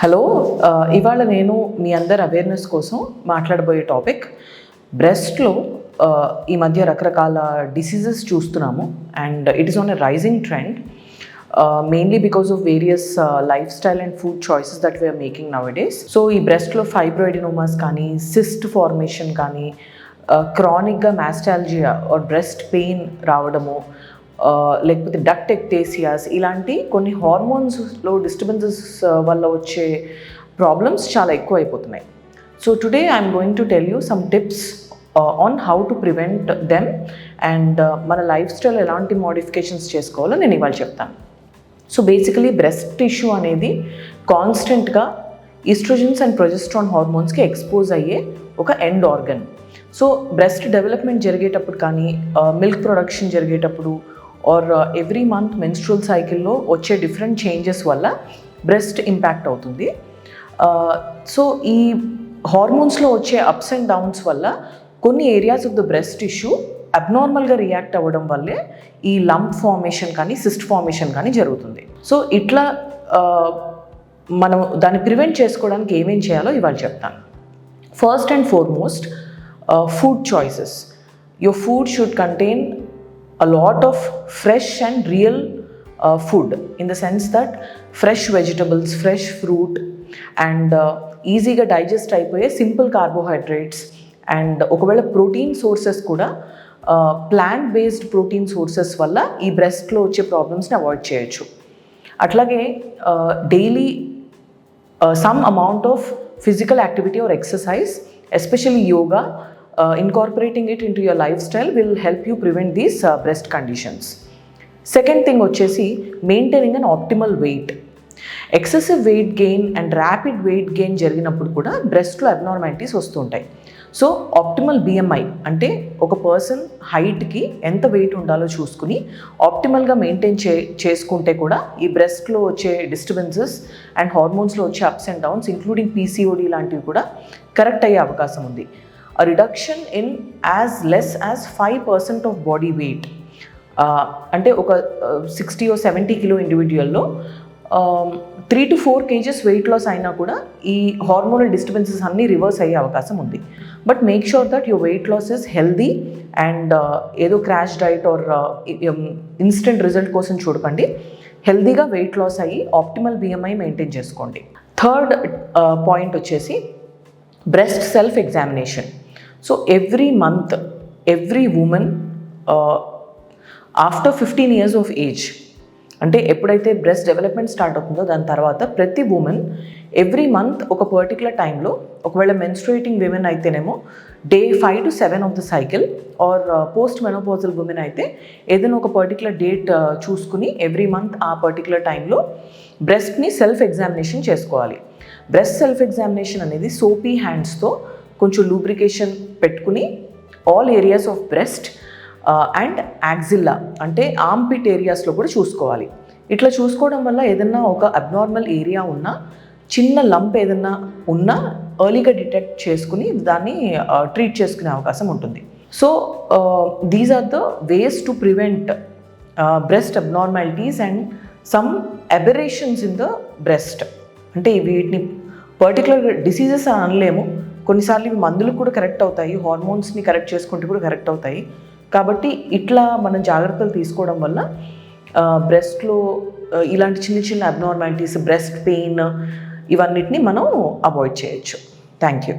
Hello, ఇవాళ నేను మీ అందరి అవేర్నెస్ కోసం మాట్లాడబోయే టాపిక్ బ్రెస్ట్లో ఈ మధ్య రకరకాల డిసీజెస్ చూస్తున్నాము and it is on a rising trend mainly because of various lifestyle and food choices that we are making nowadays. So ఈ బ్రెస్ట్లో ఫైబ్రాయిడినోమాస్ కానీ, సిస్ట్ ఫార్మేషన్ కానీ, క్రానిక్గా మాస్టాల్జియా ఆర్ బ్రెస్ట్ పెయిన్ రావడము, లేకపోతే డక్ట్ ఎక్టేసియాస్, ఇలాంటి కొన్ని హార్మోన్స్లో డిస్టర్బెన్సెస్ వల్ల వచ్చే ప్రాబ్లమ్స్ చాలా ఎక్కువ అయిపోతున్నాయి. So today I'm going to tell you some tips on how to prevent them and మన లైఫ్ స్టైల్ ఎలాంటి మోడిఫికేషన్స్ చేసుకోవాలో నేను ఇవాళ చెప్తాను. సో బేసికలీ బ్రెస్ట్ టిష్యూ అనేది కాన్స్టెంట్గా ఈస్ట్రోజన్స్ అండ్ ప్రొజెస్ట్రాన్ హార్మోన్స్కి ఎక్స్పోజ్ అయ్యే ఒక end organ. So breast development జరిగేటప్పుడు కానీ, మిల్క్ ప్రొడక్షన్ జరిగేటప్పుడు ఆర్ ఎవ్రీ మంత్ మెన్స్ట్రువల్ సైకిల్లో వచ్చే డిఫరెంట్ చేంజెస్ వల్ల బ్రెస్ట్ ఇంపాక్ట్ అవుతుంది. సో ఈ హార్మోన్స్లో వచ్చే అప్స్ అండ్ డౌన్స్ వల్ల కొన్ని areas of the breast tissue అబ్నార్మల్గా రియాక్ట్ అవ్వడం వల్లే ఈ లంప్ ఫార్మేషన్ కానీ, సిస్ట్ ఫార్మేషన్ కానీ జరుగుతుంది. సో ఇట్లా మనం దాన్ని ప్రివెంట్ చేసుకోవడానికి ఏమేం చేయాలో ఇవాళ చెప్తాను. First and foremost, food choices. Your food should contain a lot of fresh and real food, in the sense that fresh vegetables, fresh fruit, and easy ga digest అయిపోయే simple carbohydrates, and ఒకవేళ protein sources కూడా plant based protein sources వల్ల ఈ బ్రెస్ట్లో వచ్చే ప్రాబ్లమ్స్ని avoid చేయొచ్చు. అట్లాగే daily some amount of physical activity are exercise, especially yoga, incorporating it into your lifestyle will help you prevent these breast conditions. Second thing వచ్చేసి maintaining an optimal weight. Excessive weight gain and rapid weight gain జరిగినప్పుడు కూడా బ్రెస్ట్లో abnormalities వస్తుంటాయి. So optimal BMI అంటే ఒక person హైట్కి ఎంత wait ఉండాలో చూసుకుని ఆప్టిమల్గా maintain చేసుకుంటే కూడా ఈ బ్రెస్ట్లో వచ్చే డిస్టర్బెన్సెస్ అండ్ హార్మోన్స్లో వచ్చే ups and downs, including PCOD లాంటివి కూడా కరెక్ట్ అయ్యే అవకాశం ఉంది. A reduction in as less as 5% of body weight, అంటే ఒక 60 or 70 కిలో ఇండివిజువల్లో 3 to 4 kgs వెయిట్ లాస్ అయినా కూడా ఈ హార్మోనల్ డిస్టర్బెన్సెస్ అన్నీ రివర్స్ అయ్యే అవకాశం ఉంది. But make sure that your weight loss is healthy and ఏదో crash diet or instant result కోసం చూడకండి. హెల్దీగా వెయిట్ లాస్ అయ్యి ఆప్టిమల్ BMI మెయింటైన్ చేసుకోండి. థర్డ్ పాయింట్ వచ్చేసి breast self examination. So every month every women after 15 years of age, అంటే ఎప్పుడైతే breast development start అవుతుందో దాని తర్వాత ప్రతి ఉమెన్ ఎవ్రీ మంత్ ఒక పర్టికులర్ టైంలో, ఒకవేళ మెన్స్ట్రుయేటింగ్ విమెన్ అయితేనేమో day 5 to 7 of the cycle, or post menopausal women అయితే ఏదైనా ఒక పర్టికులర్ డేట్ చూసుకుని ఎవ్రీ మంత్ ఆ పర్టికులర్ టైంలో బ్రెస్ట్ని సెల్ఫ్ ఎగ్జామినేషన్ చేసుకోవాలి. బ్రెస్ట్ సెల్ఫ్ ఎగ్జామినేషన్ అనేది సోపీ హ్యాండ్స్తో కొంచెం లూబ్రికేషన్ పెట్టుకుని all areas of breast and axilla అంటే ఆర్మ్పిట్ ఏరియాస్లో కూడా చూసుకోవాలి. ఇట్లా చూసుకోవడం వల్ల ఏదన్నా ఒక అబ్నార్మల్ ఏరియా ఉన్నా, చిన్న లంప్ ఏదన్నా ఉన్నా ఎర్లీగా డిటెక్ట్ చేసుకుని దాన్ని ట్రీట్ చేసుకునే అవకాశం ఉంటుంది. So these are the ways to prevent breast abnormalities and some aberrations in the breast. అంటే వీటిని పర్టికులర్ డిసీజెస్ అని అనలేము, కొన్నిసార్లు ఇవి మందులు కూడా కరెక్ట్ అవుతాయి, హార్మోన్స్ని కరెక్ట్ చేసుకుంటూ కూడా కరెక్ట్ అవుతాయి. కాబట్టి ఇట్లా మనం జాగ్రత్తలు తీసుకోవడం వల్ల బ్రెస్ట్లో ఇలాంటి చిన్న చిన్న అబ్నార్మాలిటీస్, బ్రెస్ట్ పెయిన్, ఇవన్నిటిని మనం అవాయిడ్ చేయొచ్చు. Thank you.